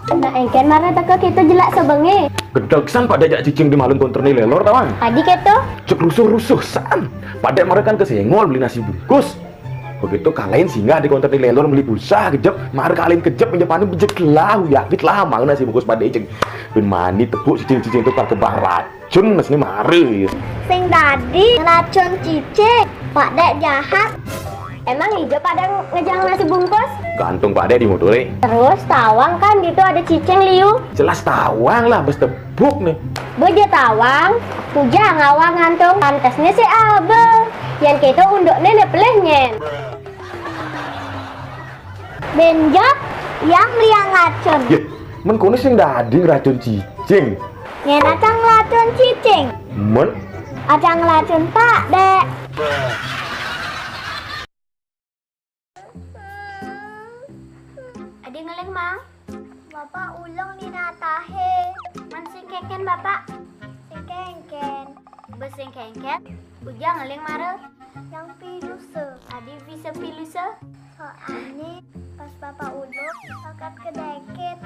Nah engken marah teka kita jelak sebenge. Gedegsan pada jak cicing di malun konter ni lelor tawan. Adi keto. Cek rusuh-rusuh san. Pada mereka kan kesengol beli nasi bungkus. Begitu kalian singgah di konter ni lelor beli pulsa kejep. Mar kalian kejep menjepanu bejek lah. Yakit lah mang nasi bungkus pada ceng. Ben mani tepuk cicing-cicing itu pakai racun nasi ni mare. Sing tadi racun cicing. Pak Dek jahat. Emang hijau pada ngejang nasi bungkus? Gantung Pak Dek di motor. Terus tawang kan gitu ada cicing liu. Jelas tawang lah, bes tebuk nih. Beja tawang, puja ngawang ngantung. Pantasnya si abe. Yang kita unduk nenek pelehnya. Benjok yang liang racun. Ya, men kono sing dading racun cicing. Ngen acang racun cicing. Men Acang racun Pak Dek. Adik ngeleng mang. Bapak ulang di natahe. Man sing keken bapak. Sing keken. Besing keken. Ujang ngeleng mare. Yang piluse. Adik bisa piluse. Soalnya pas bapak ulang pakat kedeket.